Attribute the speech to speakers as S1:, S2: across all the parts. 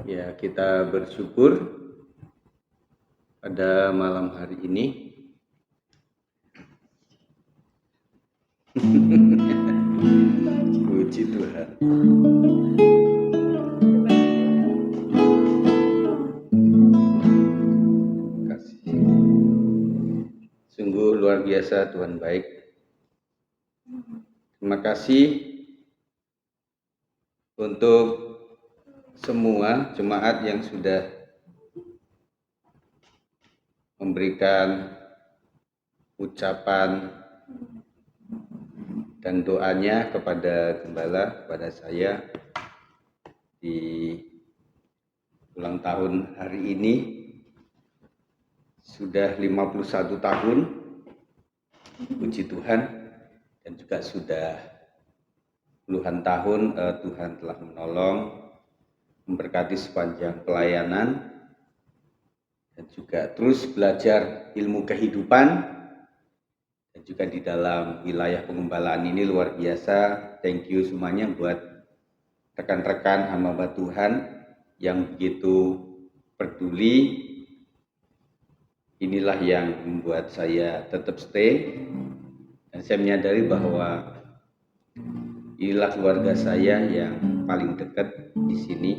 S1: Ya, kita bersyukur pada malam hari ini. Puji Tuhan. Kasih. Sungguh luar biasa, Tuhan baik. Terima kasih untuk semua jemaat yang sudah memberikan ucapan dan doanya kepada Gembala, kepada saya di ulang tahun hari ini. Sudah 51 tahun, puji Tuhan, dan juga sudah puluhan tahun Tuhan telah menolong, memberkati sepanjang pelayanan, dan juga terus belajar ilmu kehidupan, dan juga di dalam wilayah pengembalaan ini luar biasa. Thank you semuanya buat rekan-rekan hamba Tuhan yang begitu peduli. Inilah yang membuat saya tetap stay, dan saya menyadari bahwa inilah keluarga saya yang paling dekat di sini,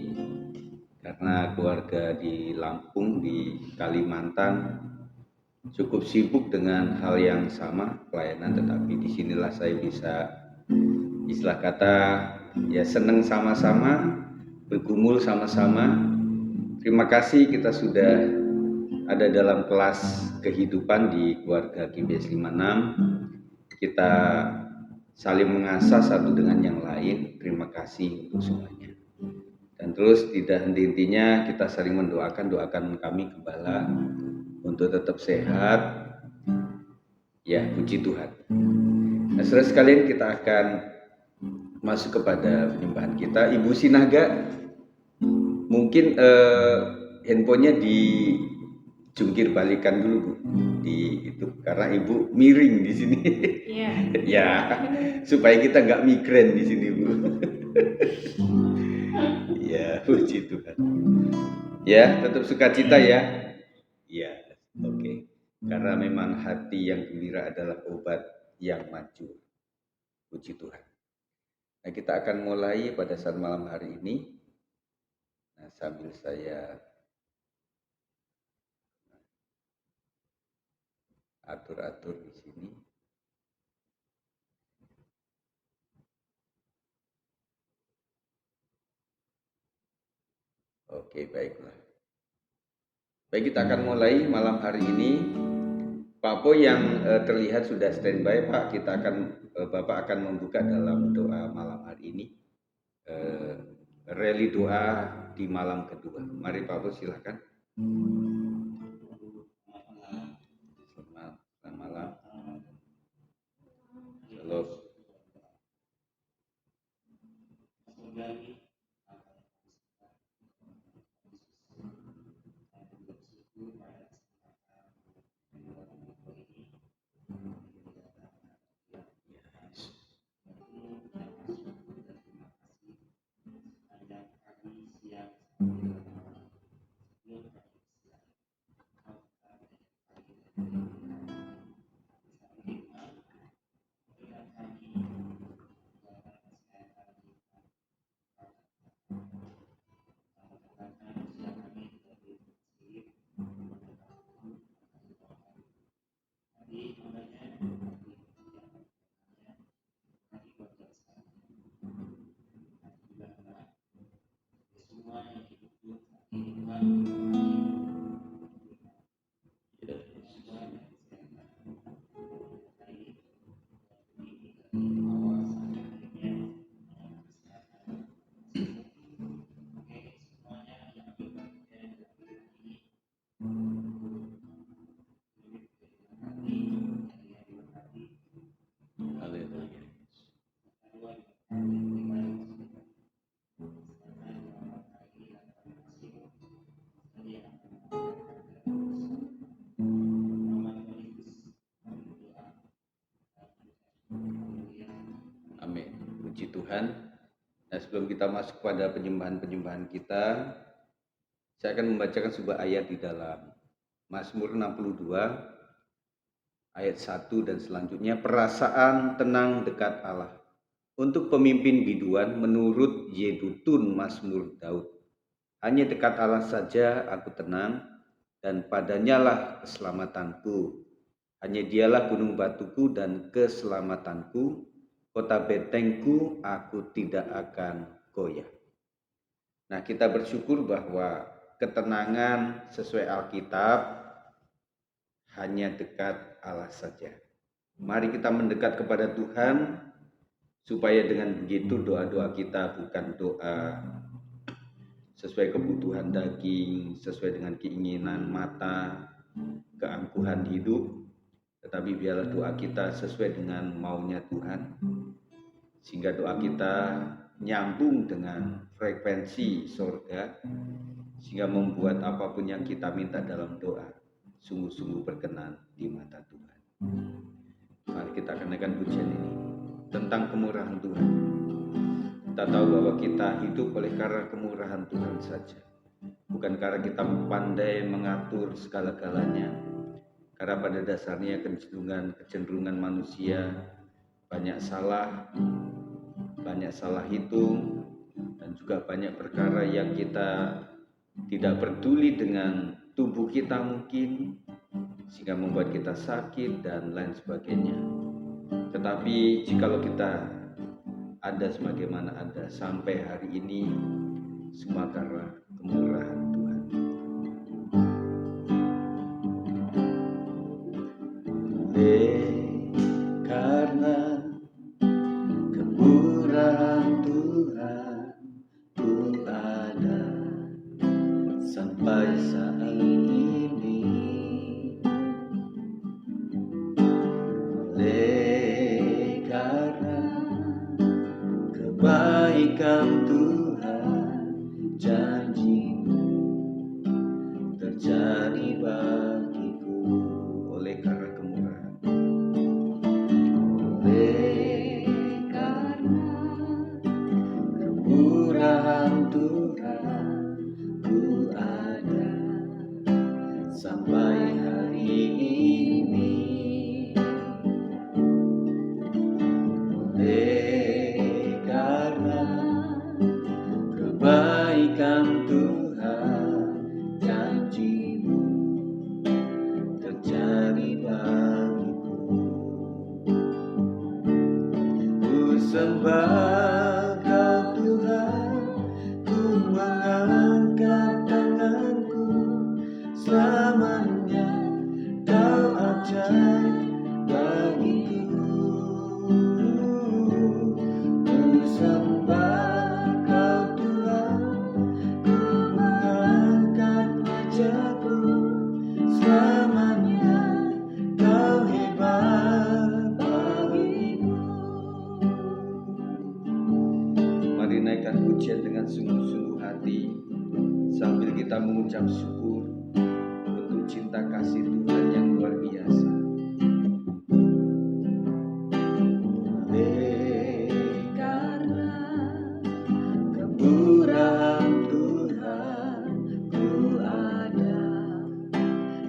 S1: karena keluarga di Lampung, di Kalimantan cukup sibuk dengan hal yang sama, pelayanan, tetapi disinilah saya bisa istilah kata ya seneng sama-sama, bergumul sama-sama. Terima kasih kita sudah ada dalam kelas kehidupan di keluarga GBS 56. Kita saling mengasah satu dengan yang lain. Terima kasih untuk semuanya. Dan terus tidak henti-hentinya kita saling doakan kami Gembala untuk tetap sehat. Ya, puji Tuhan. Nah, saudara sekalian, kita akan masuk kepada penyembahan kita. Ibu Sinaga, mungkin handphonenya dijungkir balikan dulu, Bu, di itu, karena Ibu miring di sini. Iya. Ya, supaya kita nggak migrain di sini, Bu. Ya, puji Tuhan. Ya, tetap sukacita ya. Ya, oke. Karena memang hati yang gembira adalah obat yang manjur. Puji Tuhan. Nah, kita akan mulai pada saat malam hari ini. Nah, sambil saya atur-atur di sini. Oke, baiklah. Baik, kita akan mulai malam hari ini. Pak Po yang terlihat sudah standby, Pak. Bapak akan membuka dalam doa malam hari ini. Rally doa di malam kedua. Mari Pak Po, silakan. Selamat malam. Shalom. Amin. Puji Tuhan. Nah, sebelum kita masuk pada penyembahan-penyembahan kita, Saya akan membacakan sebuah ayat di dalam Mazmur 62 ayat 1 dan selanjutnya. Perasaan tenang dekat Allah. Untuk pemimpin biduan menurut Yedutun Mazmur Daud. Hanya dekat Allah saja aku tenang, dan padanyalah keselamatanku. Hanya dialah gunung batuku dan keselamatanku, kota bentengku, aku tidak akan goyah. Nah, kita bersyukur bahwa ketenangan sesuai Alkitab hanya dekat Allah saja. Mari kita mendekat kepada Tuhan, supaya dengan begitu doa-doa kita bukan doa sesuai kebutuhan daging, sesuai dengan keinginan mata, keangkuhan hidup, tetapi biarlah doa kita sesuai dengan maunya Tuhan, sehingga doa kita nyambung dengan frekuensi surga, sehingga membuat apapun yang kita minta dalam doa sungguh-sungguh berkenan di mata Tuhan. Mari kita kenakan pujian ini tentang kemurahan Tuhan. Kita tahu bahwa kita hidup oleh karena kemurahan Tuhan saja, bukan karena kita pandai mengatur segala-galanya. Karena pada dasarnya kecenderungan manusia banyak salah hitung, dan juga banyak perkara yang kita tidak peduli dengan tubuh kita mungkin, sehingga membuat kita sakit dan lain sebagainya. Tetapi jikalau kita ada sebagaimana ada sampai hari ini, semua karena kemurahan Tuhan. Karena kemurahan Tuhan, ku ada sampai saat ini. Karena kebaikan Tuhan, janji-Mu terjadi bagiku. Oleh karena kemurahan, Tuhan, ku ada sampai hari ini. Karena kebaikan Tuhan, janji-Mu terjadi bagiku. Ku sembah Kau Tuhan, ku mengangkat tanganku, selamanya Kau ajaib bagiku. Ku sembah Kau Tuhan, ku mengangkat wajahku, selamanya Kau hebat bagiku. Mari naikkan pujian dengan sungguh-sungguh hati, sambil kita mengucap syukur untuk cinta kasih Tuhan yang luar biasa. Karena kemurahan Tuhan, ku ada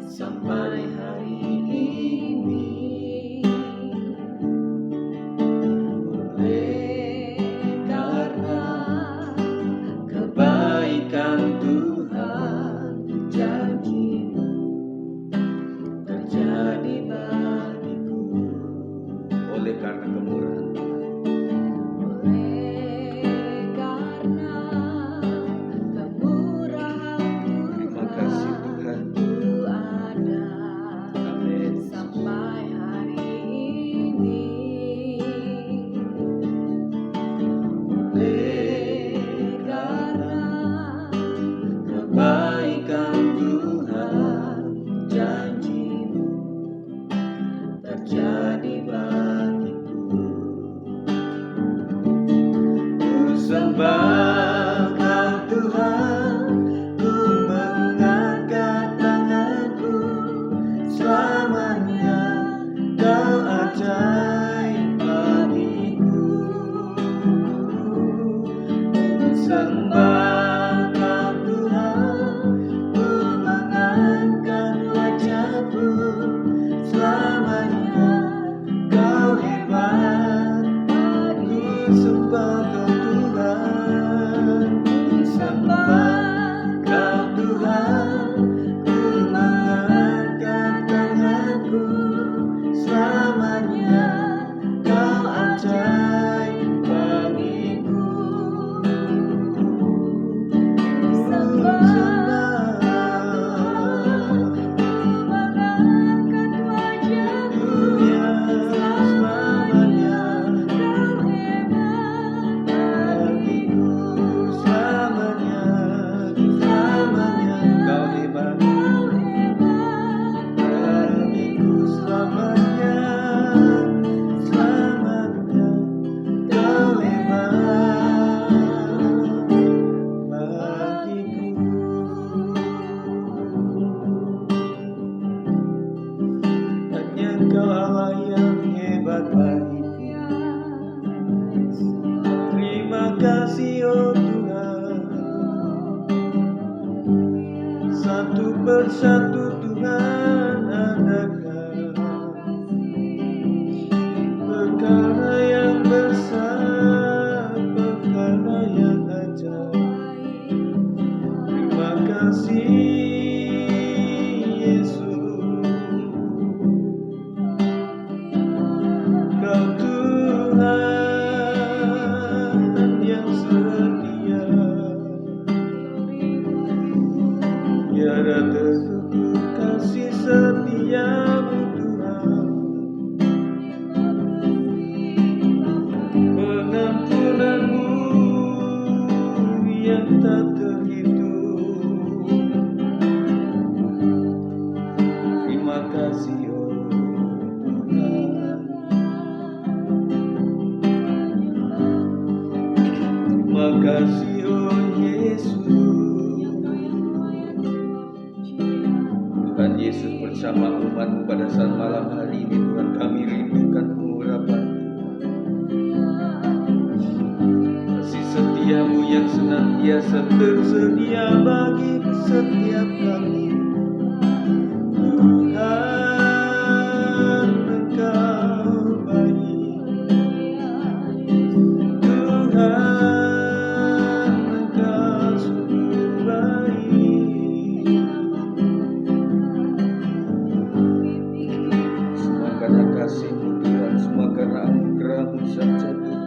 S1: sampai hari ini. Karena kebaikan Tuhan, janji-Mu terjadi bersatu Tuhan adakan perkara yang besar, perkara yang ajaib. Terima kasih Yesus, Kau Tuhan yang setia, tiada terukur kasih setiamu Tuhan. Pengampunanmu yang tak terhitung. Terima kasih oh Tuhan. Terima kasih oh Yesus. Tuhan Yesus bersama umat pada saat malam hari ini, Tuhan kami rindukan pengurapan kasih setiamu yang senantiasa tersedia bagi setiap kami. Tuhan Engkau baik, Tuhan Engkau sungguh baik. Semua karena kasih-Mu Tuhan, semua karena anugerah-Mu saja Tuhan.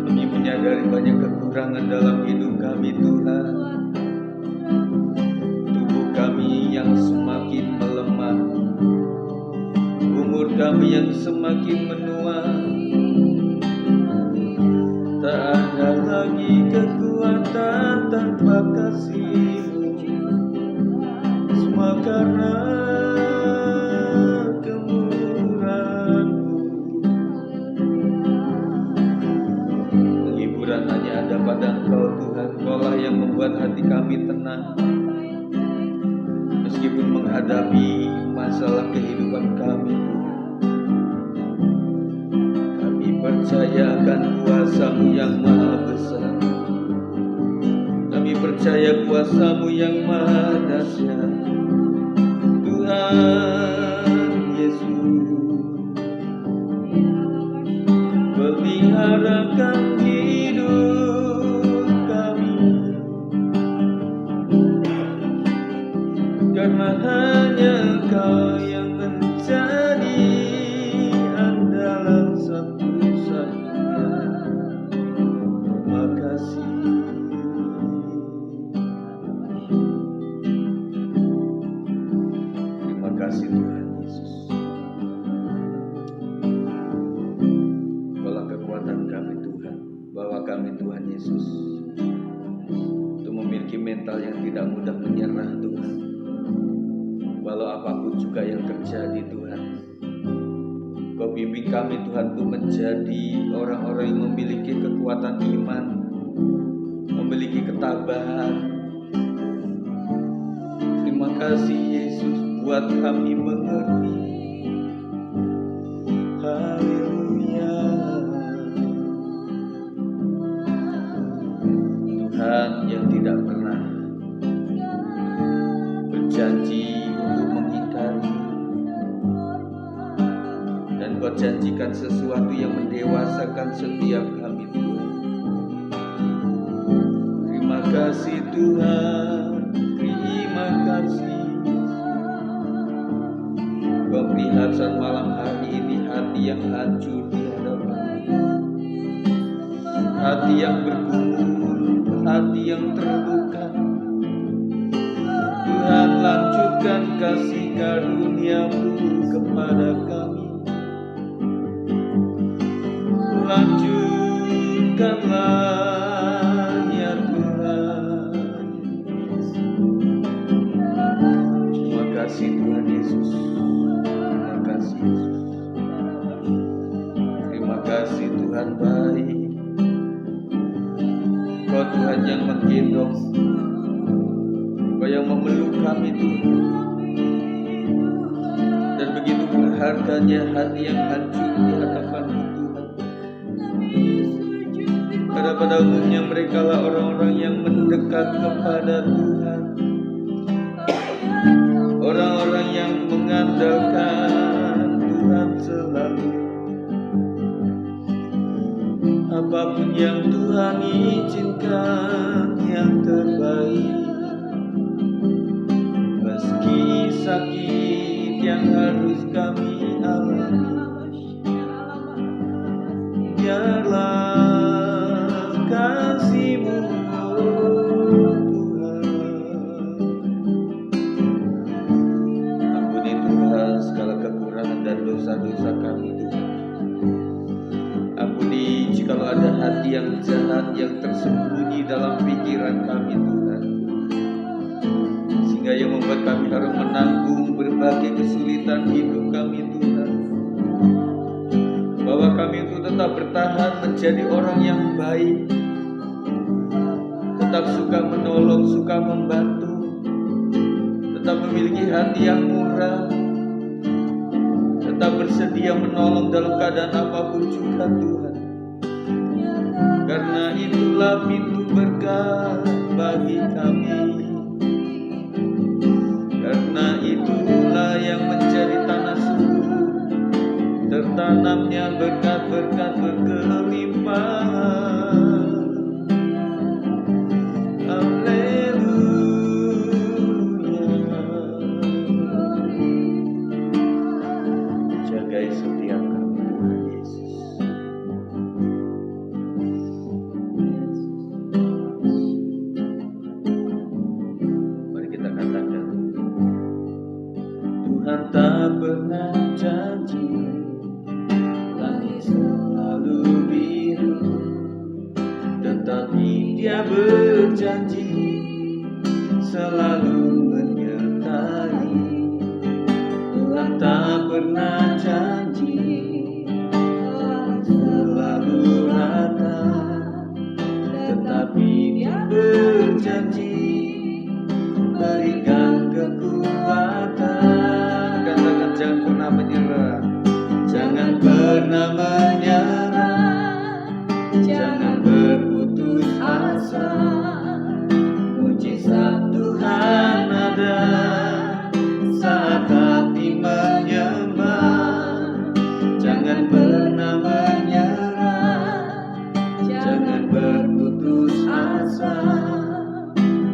S1: Kami menyadari banyak kekurangan dalam hidup kami Tuhan. Tubuh kami yang semakin melemah, umur kami yang semakin menua. Tak ada lagi kekuatan tanpa kasih-Mu. Semua karena kemurahan-Mu. Penghiburan hanya ada pada Engkau Tuhan. Engkaulah yang membuat hati kami tenang meskipun menghadapi masalah kehidupan kami. Kami percaya akan kuasa-Mu yang maha besar. Kami percaya kuasa-Mu yang maha dahsyat. Tuhan Yesus, peliharakan hidup kami, karena hanya Engkau yang menjadi andalan satu-satunya. Terima kasih. Terima kasih Tuhan Yesus. Engkaulah kekuatan kami Tuhan. Bawa kami Tuhan Yesus untuk memiliki mental yang tidak mudah menyerah Tuhan. Walau apapun juga yang terjadi Tuhan, Kau bimbing kami Tuhan untuk menjadi orang-orang yang memiliki kekuatan iman, memiliki ketabahan. Terima kasih Yesus, buat kami mengerti. Haleluya. Tuhan yang tidak pernah berjanji untuk mengingkari, dan Kau janjikan sesuatu yang mendewasakan setiap kami Tuhan. Terima kasih Tuhan, terima kasih. Kau melihat saat malam hari ini hati yang hancur di hadapan-Mu, hati yang bergumul, hati yang terluka. Tuhan, lanjutkan kasih karunia-Mu kepada kami. Lanjutkanlah ya Tuhan. Terima kasih Tuhan Yesus. Terima kasih Yesus. Terima kasih Tuhan baik. Kau Tuhan yang menggendong, Kau yang memeluk kami Tuhan. Dan begitu berharganya hati yang hancur di hadapan-Mu Tuhan. Pada Karena pada umumnya mereka lah orang-orang yang mendekat kepada Tuhan, orang-orang yang mengandalkan Tuhan selalu. Apapun yang Tuhan izinkan yang terbaik, meski sakit yang harus kami alami, biarlah kasih-Mu Tuhan. Ampuni Tuhan segala kekurangan dan dosa-dosa kami Tuhan. Ampuni jikalau ada hati yang jahat yang tersembunyi dalam pikiran kami Tuhan, sehingga yang membuat kami harus menanggung berbagai kesulitan hidup kami Tuhan. Bahwa kami untuk tetap bertahan menjadi orang yang baik, tetap suka menolong, suka membantu, tetap memiliki hati yang murah, tetap bersedia menolong dalam keadaan apapun juga Tuhan. Karena itulah pintu berkah bagi kami. Karena itulah yang menjadi tanah subur, tertanamnya berkat-berkat berkelimpahan. Haleluya. Jagai setiap kami Tuhan Yesus. Mari kita katakan, Tuhan tak pernah janji langit selalu biru, tetapi Dia berjanji selalu menyertai. Tuhan tak pernah janji selalu rata, tetapi Dia berjanji berikan kekuatan. Katakan, jangan pernah menyerah, jangan pernah menyerah, jangan berputus asa. Mujizat Tuhan ada saat hati menyembah. Jangan pernah menyerah, jangan berputus asa.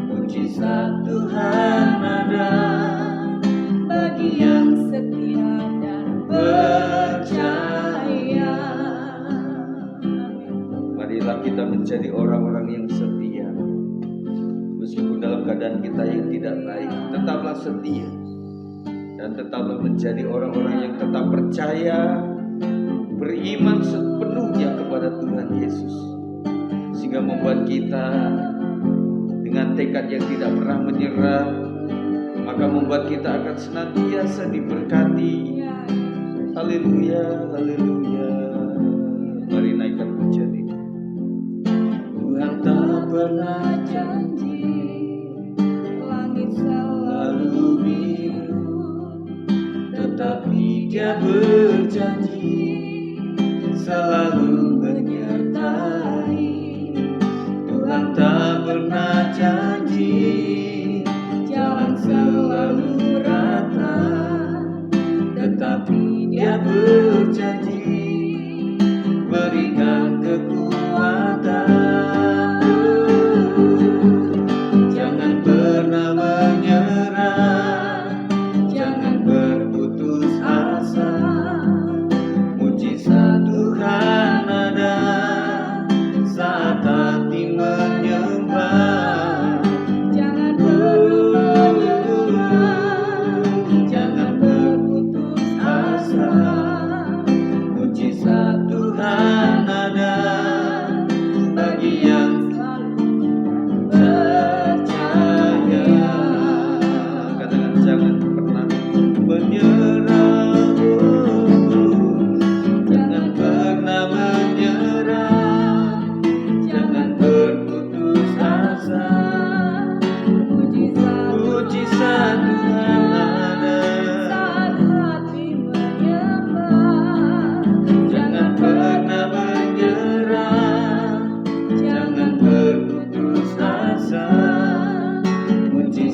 S1: Mujizat Tuhan ada bagi yang setia dan percaya. Marilah kita menjadi orang-orang yang setia. Meskipun dalam keadaan kita yang tidak baik, tetaplah setia. Dan tetaplah menjadi orang-orang yang tetap percaya, beriman sepenuhnya kepada Tuhan Yesus. Sehingga membuat kita dengan tekad yang tidak pernah menyerah, maka membuat kita akan senantiasa diberkati. Haleluya, haleluya. Mari naikkan pujian ini. Tuhan tak pernah janji langit selalu biru, tetapi Dia berjanji selalu menyertai. Tuhan tak pernah janji jalan selalu rata, tetapi Dia berjanji berikan kekuatan. Jangan pernah menyerah, jangan berputus asa. Mujizat Tuhan ada saat hati menyembah.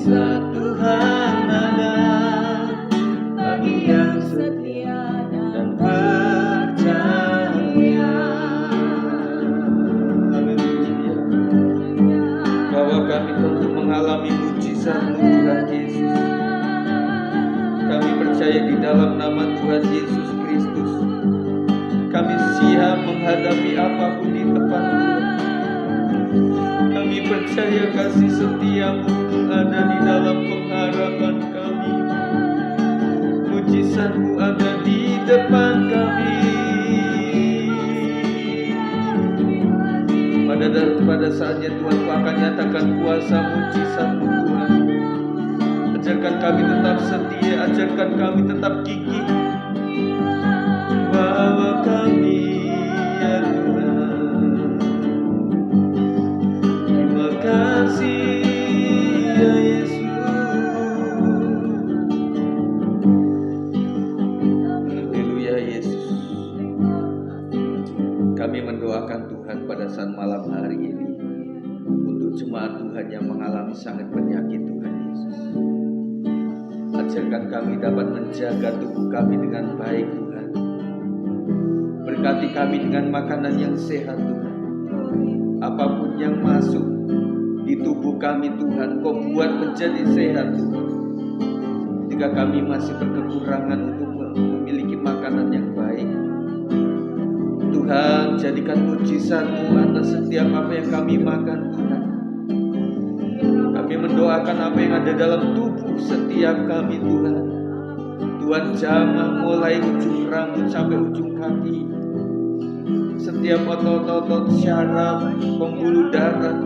S1: mujizat Tuhan ada bagi yang setia dan percaya. Haleluya. Bahwa kami tentu mengalami mujizat-Mu Tuhan Yesus. Kami percaya di dalam nama Tuhan Yesus Kristus, kami siap menghadapi apapun di depan Tuhan. Kami percaya kasih setia-Mu ada di dalam pengharapan kami. Mujizat-Mu ada di depan kami. Pada saatnya Tuhan, Kau akan nyatakan kuasa mujizat-Mu Tuhan. Ajarkan kami tetap setia, ajarkan kami tetap gigih. Bawa kami ya Tuhan. Terima kasih ya Yesus. Haleluya Yesus. Kami mendoakan Tuhan pada saat malam hari ini untuk jemaat Tuhan yang mengalami sangat penyakit Tuhan Yesus. Ajarkan kami dapat menjaga tubuh kami dengan baik Tuhan. Berkati kami dengan makanan yang sehat Tuhan. Apapun yang masuk di tubuh kami Tuhan, Kau buat menjadi sehat Tuhan. Ketika kami masih berkekurangan untuk memiliki makanan yang baik, Tuhan, jadikan mujizat-Mu atas setiap apa yang kami makan Tuhan. Kami mendoakan apa yang ada dalam tubuh setiap kami Tuhan. Tuhan jamah mulai ujung rambut sampai ujung kaki. Setiap otot-otot syaraf, pembuluh darah,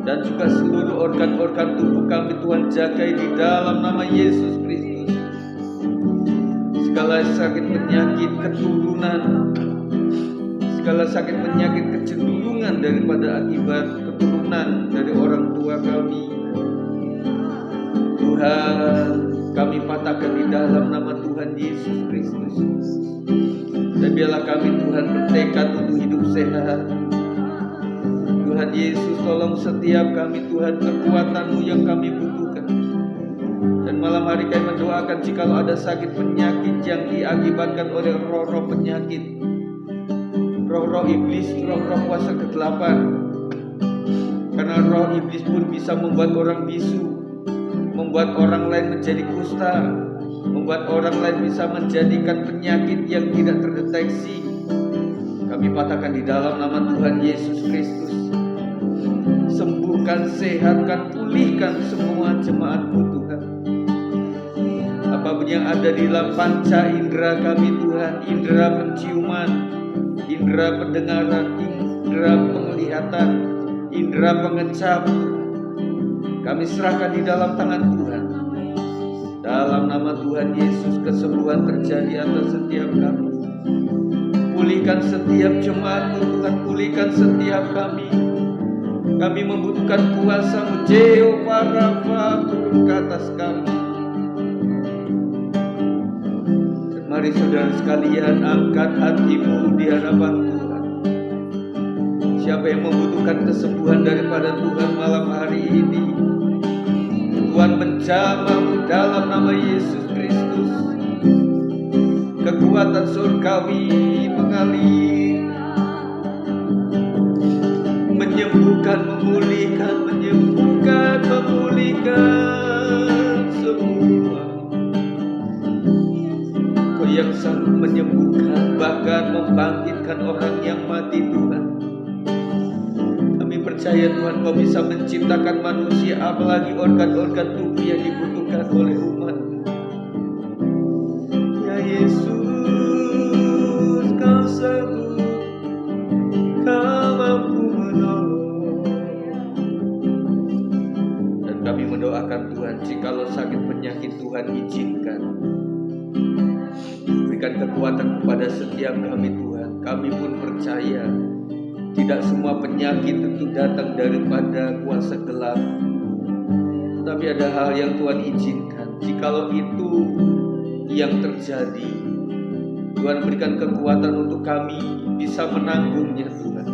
S1: dan juga seluruh organ-organ tubuh kami Tuhan jagai di dalam nama Yesus Kristus. Segala sakit penyakit keturunan, segala sakit penyakit kecenderungan daripada akibat keturunan dari orang tua kami, Tuhan, kami patahkan di dalam nama Tuhan Yesus Kristus. Dan biarlah kami Tuhan bertekad untuk hidup sehat. Tuhan Yesus, tolong setiap kami Tuhan kekuatan-Mu yang kami butuhkan. Dan malam hari kami mendoakan jikalau ada sakit penyakit yang diakibatkan oleh roh-roh penyakit, roh-roh iblis, roh-roh kuasa kegelapan. Karena roh iblis pun bisa membuat orang bisu, membuat orang lain menjadi kusta, membuat orang lain bisa menjadikan penyakit yang tidak terdeteksi. Kami patahkan di dalam nama Tuhan Yesus Kristus. Sembuhkan, sehatkan, pulihkan semua jemaat-Mu Tuhan. Apapun yang ada di dalam panca indera kami Tuhan, indera penciuman, indera pendengaran, indera penglihatan, indera pengecap, kami serahkan di dalam tangan Tuhan. Dalam nama Tuhan Yesus, kesembuhan terjadi atas setiap kami. Pulihkan setiap jemaat-Mu Tuhan, pulihkan setiap kami. Kami membutuhkan kuasa-Mu, Jehovah Rafa, turun ke atas kami. Mari saudara sekalian, angkat hatimu di hadapan Tuhan. Siapa yang membutuhkan kesembuhan daripada Tuhan malam hari ini, Tuhan menjamah dalam nama Yesus Kristus. Kekuatan surgawi mengalir, menyembuhkan, memulihkan, menyembuhkan, memulihkan semua. Kau yang sanggup menyembuhkan, bahkan membangkitkan orang yang mati Tuhan. Kami percaya Tuhan, Kau bisa menciptakan manusia, apalagi organ-organ tubuh yang dibutuhkan oleh umat. Ya Yesus, Kau sanggup, Kau mampu menolong. Dan kami mendoakan Tuhan, jikalau sakit penyakit Tuhan izinkan, berikan kekuatan kepada setiap kami Tuhan. Kami pun percaya tidak semua penyakit tentu datang daripada kuasa gelap, tetapi ada hal yang Tuhan izinkan. Jikalau itu yang terjadi, Tuhan berikan kekuatan untuk kami bisa menanggungnya Tuhan.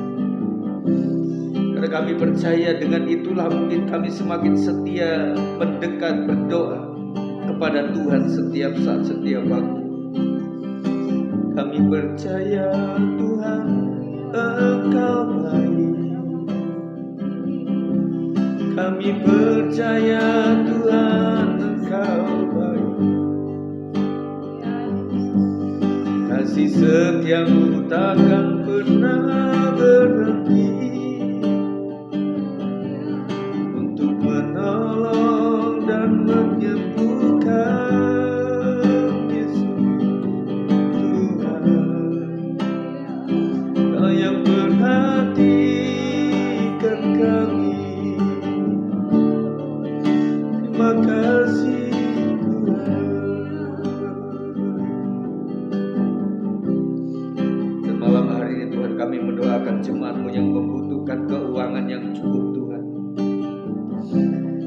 S1: Karena Karena kami percaya dengan itulah mungkin kami semakin setia mendekat berdoa kepada Tuhan setiap saat, setiap waktu. Kami percaya Tuhan Engkau baik. Kami percaya Tuhan Engkau baik. Kasih setiamu takkan pernah berhenti untuk menolong dan menyembuhkan. Yesus Tuhan, Kau yang perhatikan kami. Terima kasih Tuhan. Dan malam hari ini Tuhan, kami mendoakan jemaat-Mu yang membutuhkan keuangan yang cukup Tuhan.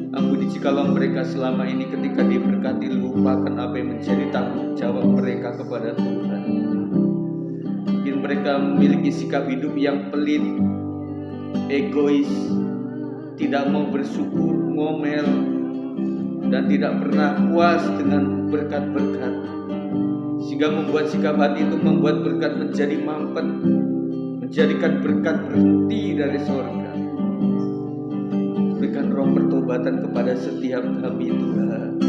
S1: Ampuni jikalau mereka selama ini ketika diberkati lupakan apa yang menjadi tanggung jawab mereka kepada Tuhan. Mungkin mereka memiliki sikap hidup yang pelit, egois, tidak mau bersyukur, ngomel, dan tidak pernah puas dengan berkat-berkat, sehingga membuat sikap hati itu membuat berkat menjadi mampet, menjadikan berkat berhenti dari surga. Berikan roh pertobatan kepada setiap kami Tuhan,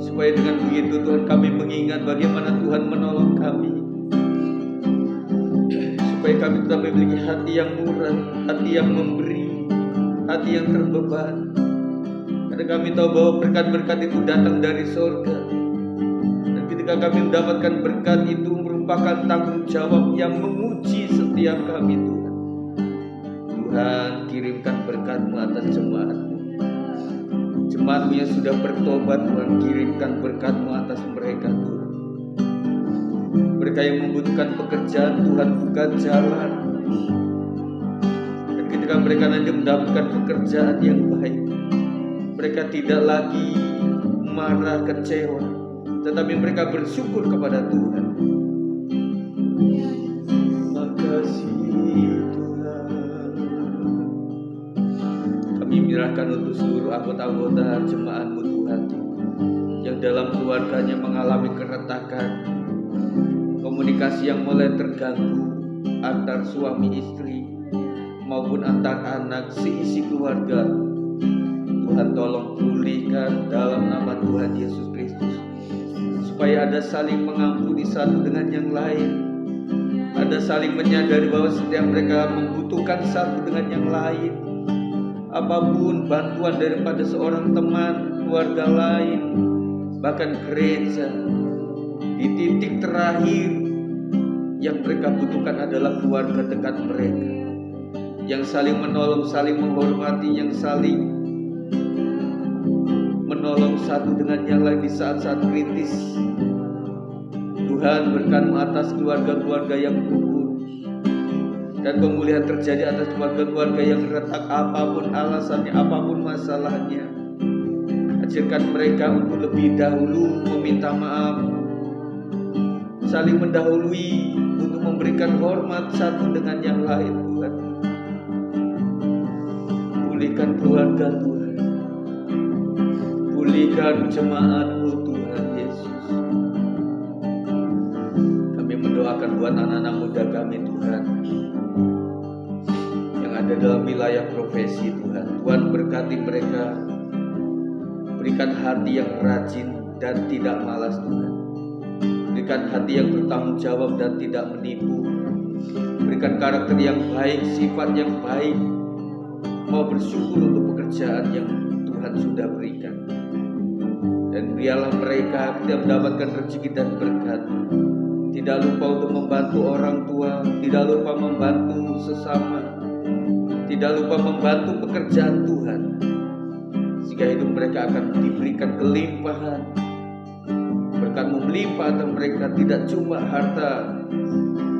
S1: supaya dengan begitu Tuhan kami mengingat bagaimana Tuhan menolong kami, supaya kami tetap memiliki hati yang murah, hati yang memberi, hati yang terbeban. Karena kami tahu bahwa berkat-berkat itu datang dari surga. Dan ketika kami mendapatkan berkat itu merupakan tanggung jawab yang menguji setiap kami Tuhan. Tuhan, kirimkan berkat-Mu atas jemaat-Mu. Jemaat-Mu yang sudah bertobat Tuhan, kirimkan berkat-Mu atas mereka Tuhan. Mereka yang membutuhkan pekerjaan Tuhan, buka jalan. Dan ketika mereka nanti mendapatkan pekerjaan yang baik, mereka tidak lagi marah, kecewa, tetapi mereka bersyukur kepada Tuhan. Terima kasih Tuhan. Kami menyerahkan untuk seluruh anggota-anggota jemaat-Mu Tuhan, yang dalam keluarganya mengalami keretakan, komunikasi yang mulai terganggu antar suami istri maupun antar anak, seisi keluarga. Tuhan tolong pulihkan dalam nama Tuhan Yesus Kristus, supaya ada saling mengampuni satu dengan yang lain, ada saling menyadari bahwa setiap mereka membutuhkan satu dengan yang lain. Apapun bantuan daripada seorang teman, keluarga lain, bahkan gereja, di titik terakhir yang mereka butuhkan adalah keluarga dekat mereka, yang saling menolong, saling menghormati, yang saling menolong satu dengan yang lain di saat-saat kritis. Tuhan, berkat-Mu atas keluarga-keluarga yang rukun, dan pemulihan terjadi atas keluarga-keluarga yang retak, apapun alasannya, apapun masalahnya. Ajarkan mereka untuk lebih dahulu meminta maaf, saling mendahului untuk memberikan hormat satu dengan yang lain. Tuhan, pulihkan keluarga Tuhan, pulihkan jemaat-Mu Tuhan Yesus. Kami mendoakan buat anak-anak muda kami Tuhan, yang ada dalam wilayah profesi Tuhan. Tuhan berkati mereka, berikan hati yang rajin dan tidak malas Tuhan. Berikan hati yang bertanggung jawab dan tidak menipu. Berikan karakter yang baik, sifat yang baik, mau bersyukur untuk pekerjaan yang Tuhan sudah berikan. Dan biarlah mereka tidak mendapatkan rezeki dan berkat, tidak lupa untuk membantu orang tua, tidak lupa membantu sesama, tidak lupa membantu pekerjaan Tuhan, sehingga hidup mereka akan diberikan kelimpahan. Berkat-Mu melimpah atas mereka, tidak cuma harta,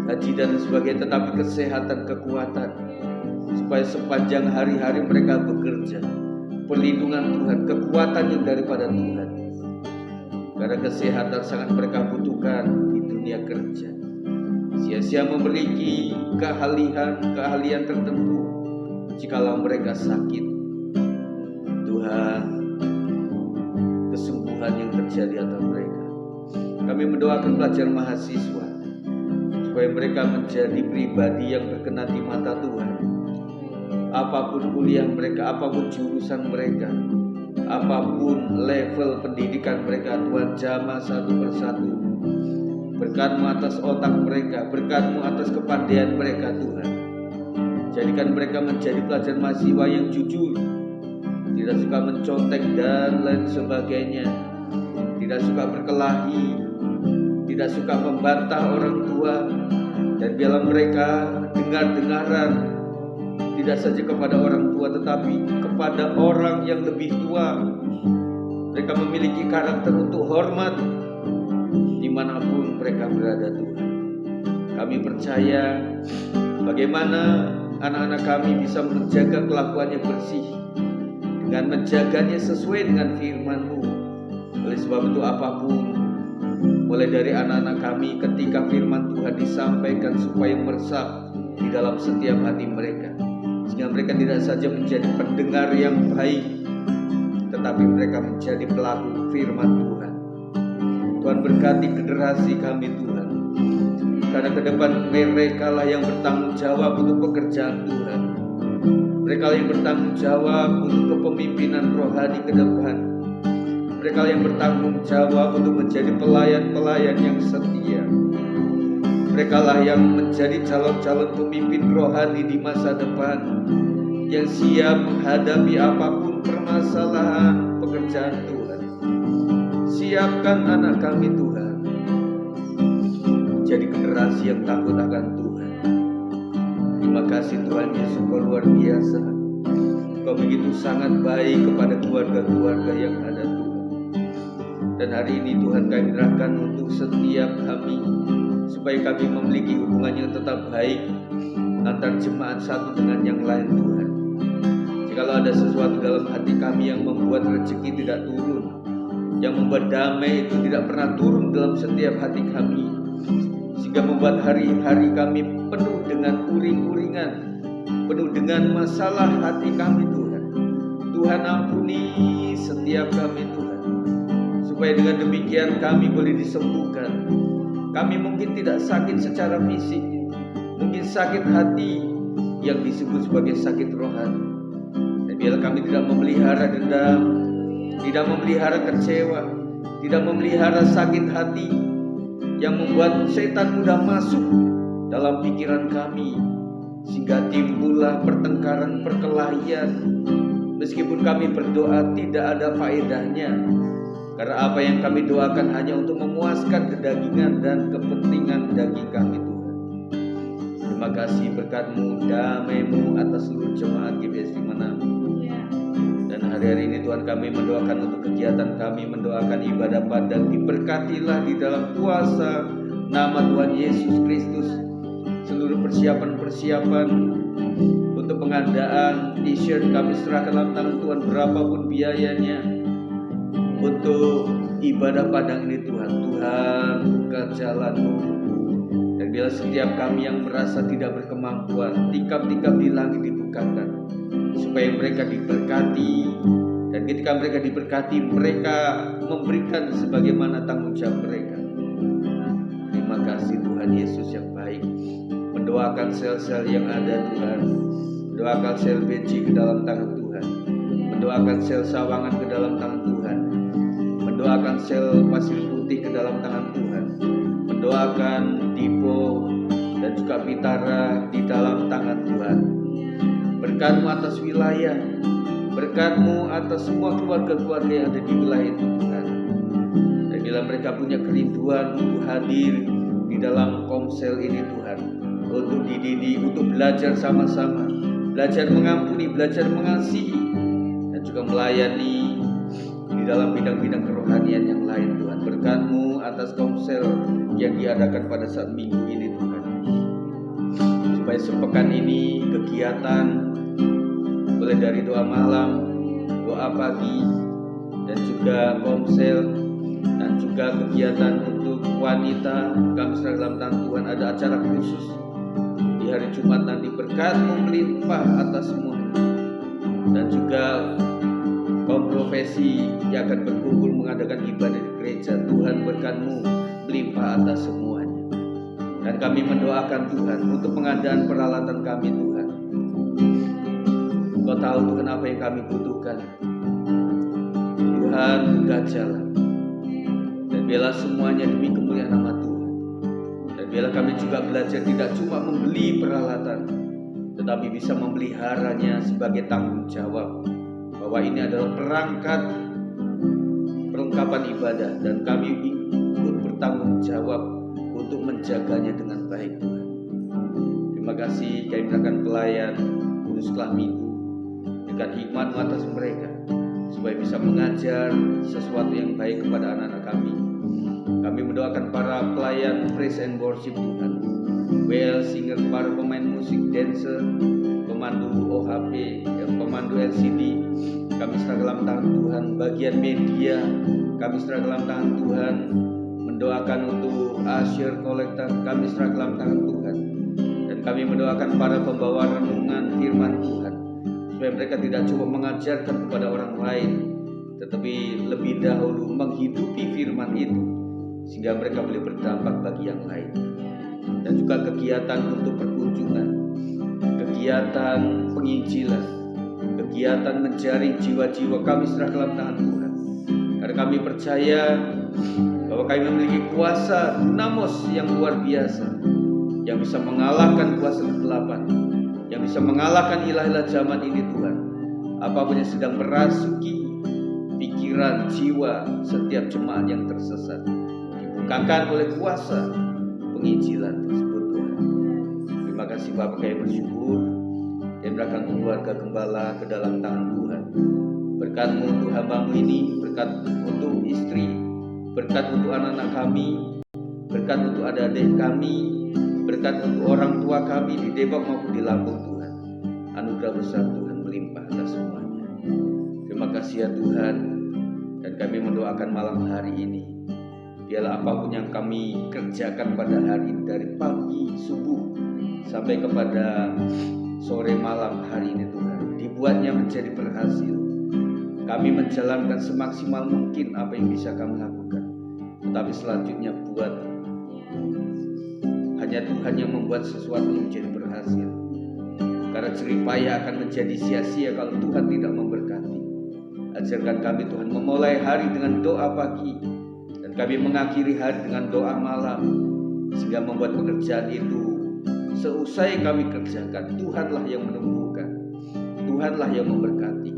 S1: gaji dan sebagainya, tetapi kesehatan, kekuatan, supaya sepanjang hari-hari mereka bekerja. Perlindungan Tuhan, kekuatan yang daripada Tuhan, karena kesehatan sangat mereka butuhkan di dunia kerja. Sia-sia memiliki keahlian tertentu, jikalau mereka sakit. Tuhan, kesembuhan yang terjadi atas mereka. Kami mendoakan pelajar mahasiswa supaya mereka menjadi pribadi yang berkenan di mata Tuhan. Apapun kuliah mereka, apapun jurusan mereka, apapun level pendidikan mereka, Tuhan jamah satu persatu. Berkat-Mu atas otak mereka, berkat-Mu atas kepandaian mereka Tuhan. Jadikan mereka menjadi pelajar mahasiswa yang jujur, tidak suka mencontek dan lain sebagainya, tidak suka berkelahi, tidak suka membantah orang tua, dan biarlah mereka dengar-dengaran tidak saja kepada orang tua tetapi kepada orang yang lebih tua. Mereka memiliki karakter untuk hormat dimanapun mereka berada Tuhan. Kami percaya bagaimana anak-anak kami bisa menjaga kelakuannya bersih dengan menjaganya sesuai dengan firman-Mu. Oleh sebab itu apapun, mulai dari anak-anak kami ketika firman Tuhan disampaikan supaya meresap di dalam setiap hati mereka, sehingga mereka tidak saja menjadi pendengar yang baik, tetapi mereka menjadi pelaku firman Tuhan. Tuhan berkati generasi kami Tuhan, karena ke depan mereka lah yang bertanggung jawab untuk pekerjaan Tuhan. Mereka yang bertanggung jawab untuk kepemimpinan rohani ke depan. Mereka yang bertanggung jawab untuk menjadi pelayan-pelayan yang setia. Mereka lah yang menjadi calon-calon pemimpin rohani di masa depan, yang siap menghadapi apapun permasalahan pekerjaan Tuhan. Siapkan anak kami Tuhan menjadi generasi yang takut akan Tuhan. Terima kasih Tuhan Yesus, Kau luar biasa. Kau begitu sangat baik kepada keluarga-keluarga yang ada Tuhan. Dan hari ini Tuhan kami menyerahkan untuk setiap kami, supaya kami memiliki hubungan yang tetap baik antar jemaat satu dengan yang lain Tuhan. Jikalau ada sesuatu dalam hati kami yang membuat rezeki tidak turun, yang membuat damai itu tidak pernah turun dalam setiap hati kami, sehingga membuat hari-hari kami penuh dengan uring-uringan, penuh dengan masalah hati kami Tuhan. Tuhan ampuni setiap kami Tuhan, supaya dengan demikian kami boleh disembuhkan. Kami mungkin tidak sakit secara fisik, mungkin sakit hati yang disebut sebagai sakit rohani. Dan biarlah kami tidak memelihara dendam, tidak memelihara kecewa, tidak memelihara sakit hati yang membuat setan mudah masuk dalam pikiran kami, sehingga timbullah pertengkaran, perkelahian. Meskipun kami berdoa tidak ada faedahnya, karena apa yang kami doakan hanya untuk memuaskan kedagingan dan kepentingan daging kami Tuhan. Terima kasih berkat-Mu, damai-Mu atas seluruh jemaat GBS dimanapun. Dan hari-hari ini Tuhan kami mendoakan untuk kegiatan kami, mendoakan ibadah padang, diberkatilah di dalam kuasa nama Tuhan Yesus Kristus. Seluruh persiapan-persiapan untuk pengadaan t-shirt kami serahkan dalam tangan Tuhan, berapapun biayanya untuk ibadah padang ini Tuhan. Tuhan buka jalan-Mu, dan bila setiap kami yang merasa tidak berkemampuan, tikap-tikap di langit dibukakan supaya mereka diberkati. Dan ketika mereka diberkati, mereka memberikan sebagaimana tanggung jawab mereka. Terima kasih Tuhan Yesus yang baik. Mendoakan sel-sel yang ada Tuhan, mendoakan sel benci ke dalam tangan Tuhan, mendoakan sel sawangan ke dalam tangan Tuhan, mendoakan sel pasir putih ke dalam tangan Tuhan, mendoakan Dipo dan juga Pitara di dalam tangan Tuhan. Berkat-Mu atas wilayah, berkat-Mu atas semua keluarga-keluarga yang ada di wilayah itu Tuhan. Dan bila mereka punya kerinduan untuk hadir di dalam komsel ini Tuhan, untuk dididik, untuk belajar sama-sama, belajar mengampuni, belajar mengasihi, dan juga melayani di dalam bidang-bidang kerohanian yang lain Tuhan. Berkat-Mu atas komsel yang diadakan pada saat minggu ini Tuhan, supaya sepekan ini kegiatan mulai dari doa malam, doa pagi, dan juga komsel, dan juga kegiatan untuk wanita kami serahkan dalam tangan Tuhan. Ada acara khusus di hari Jumat nanti berkat-Mu melimpah atas semuanya. Dan juga kaum profesi yang akan berkumpul mengadakan ibadah di gereja, Tuhan berkat-Mu melimpah atas semuanya. Dan kami mendoakan Tuhan untuk pengadaan peralatan kami Tuhan. Engkau tahu Tuhan apa yang kami butuhkan. Tuhan buka jalan. Dan biarlah semuanya demi kemuliaan nama Tuhan. Dan biarlah kami juga belajar tidak cuma membeli peralatan, tetapi bisa memeliharanya sebagai tanggung jawab. Bahwa ini adalah perlengkapan ibadah. Dan kami ikut bertanggung jawab untuk menjaganya dengan baik Tuhan. Terima kasih kami berikan pelayan kuduslah minggu. Berikan hikmat atas mereka supaya bisa mengajar sesuatu yang baik kepada anak-anak kami. Kami mendoakan para pelayan praise and worship Tuhan, well singer, para pemain musik, dancer, pemandu OHP, pemandu LCD. Kami serah dalam tangan Tuhan. Bagian media kami serah dalam tangan Tuhan. Mendoakan untuk usher, kolektor, kami serah dalam tangan Tuhan. Dan kami mendoakan para pembawa renungan firman Tuhan, supaya mereka tidak cuma mengajarkan kepada orang lain, tetapi lebih dahulu menghidupi firman itu, sehingga mereka boleh berdampak bagi yang lain. Dan juga kegiatan untuk perkunjungan, kegiatan penginjilan, kegiatan menjaring jiwa-jiwa, kami serah dalam tangan Tuhan. Karena kami percaya bahwa kami memiliki kuasa dinamos yang luar biasa, yang bisa mengalahkan kuasa kegelapan, yang bisa mengalahkan ilah-ilah zaman ini Tuhan. Apapun yang sedang merasuki pikiran, jiwa setiap jemaat yang tersesat, dibukakan oleh kuasa penginjilan tersebut Tuhan. Terima kasih Bapak, kami bersyukur dan berikan keluarga gembala ke dalam tangan Tuhan. Berkat-Mu untuk hamba-Mu ini, berkat untuk istri, berkat untuk anak-anak kami, berkat untuk adik-adik kami, berkat untuk orang tua kami di Depok maupun di Lampung Tuhan. Anugerah besar Tuhan melimpah atas semuanya. Terima kasih ya Tuhan. Dan kami mendoakan malam hari ini, biarlah apapun yang kami kerjakan pada hari ini, dari pagi subuh sampai kepada sore malam hari ini Tuhan, dibuatnya menjadi berhasil. Kami menjalankan semaksimal mungkin apa yang bisa kami lakukan. Tetapi selanjutnya buat hanya Tuhan yang membuat sesuatu menjadi berhasil. Karena jeripaya akan menjadi sia-sia kalau Tuhan tidak memberkati. Ajarkan kami Tuhan memulai hari dengan doa pagi, dan kami mengakhiri hari dengan doa malam, sehingga membuat pekerjaan itu seusai kami kerjakan, Tuhanlah yang menumbuhkan, Tuhanlah yang memberkati,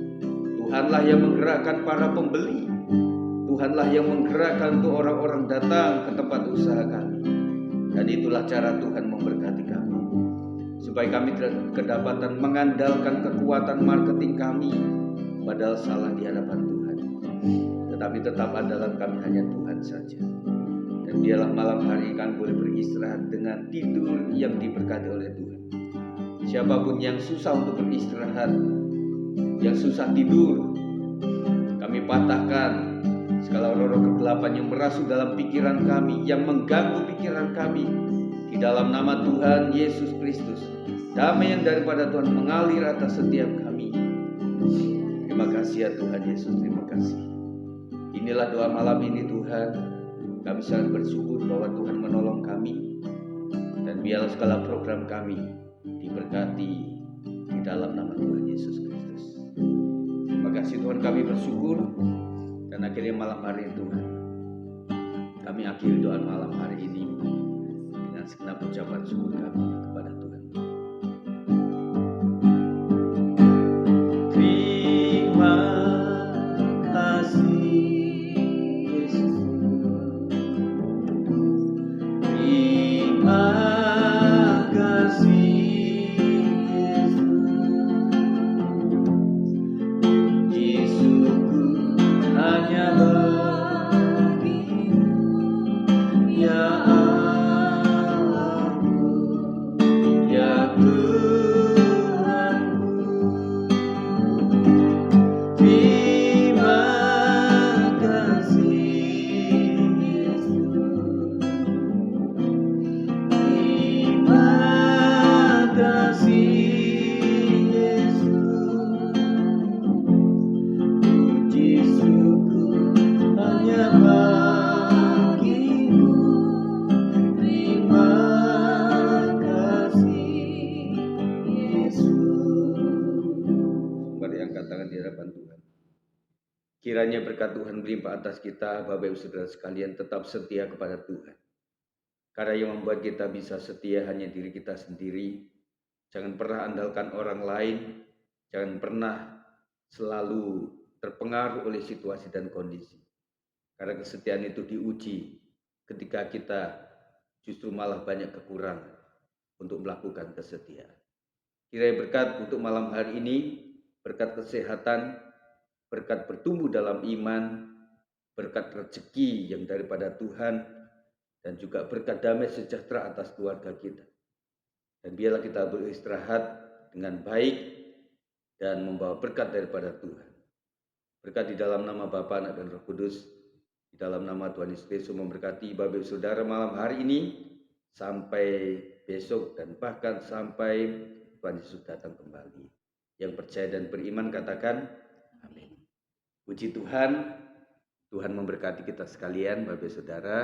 S1: Tuhanlah yang menggerakkan para pembeli, Tuhanlah yang menggerakkan untuk orang-orang datang ke tempat usaha kami. Dan itulah cara Tuhan memberkati kami, supaya kami kedapatan mengandalkan kekuatan marketing kami, padahal salah di hadapan Tuhan. Tetapi tetap andalan kami hanya Tuhan saja. Dan biarlah malam hari kami boleh beristirahat dengan tidur yang diberkati oleh Tuhan. Siapapun yang susah untuk beristirahat, yang susah tidur, kami patahkan segala roh-roh kegelapan yang merasuk dalam pikiran kami, yang mengganggu pikiran kami. Di dalam nama Tuhan Yesus Kristus, damai yang daripada Tuhan mengalir atas setiap kami. Terima kasih ya Tuhan Yesus, terima kasih. Inilah doa malam ini Tuhan. Kami sangat bersyukur bahwa Tuhan menolong kami, dan biarlah segala program kami diberkati di dalam nama Tuhan Yesus Kristus. Terima kasih Tuhan, kami bersyukur. Dan akhirnya malam hari ini Tuhan, kami akhiri doa malam hari ini dengan segenap ucapan syukur kami kepada Tuhan. Terima kasih Yesus, terima kasih Yesus, Yesusku hanya bagimu ya Allahku. tangan di hadapan Tuhan. Kiranya berkat Tuhan melimpah atas kita, Bapak Ibu Saudara sekalian, tetap setia kepada Tuhan. Karena yang membuat kita bisa setia hanya diri kita sendiri. Jangan pernah andalkan orang lain, jangan pernah selalu terpengaruh oleh situasi dan kondisi. Karena kesetiaan itu diuji ketika kita justru malah banyak kekurangan untuk melakukan kesetiaan. Kiranya berkat untuk malam hari ini, berkat kesehatan, berkat bertumbuh dalam iman, berkat rezeki yang daripada Tuhan, dan juga berkat damai sejahtera atas keluarga kita. Dan biarlah kita beristirahat dengan baik dan membawa berkat daripada Tuhan. Berkat di dalam nama Bapa, Anak, dan Roh Kudus, di dalam nama Tuhan Yesus Kristus memberkati Bapak Ibu Saudara malam hari ini, sampai besok dan bahkan sampai Tuhan Yesus datang kembali. Yang percaya dan beriman katakan amin. Puji Tuhan, Tuhan memberkati kita sekalian Bapak Ibu Saudara.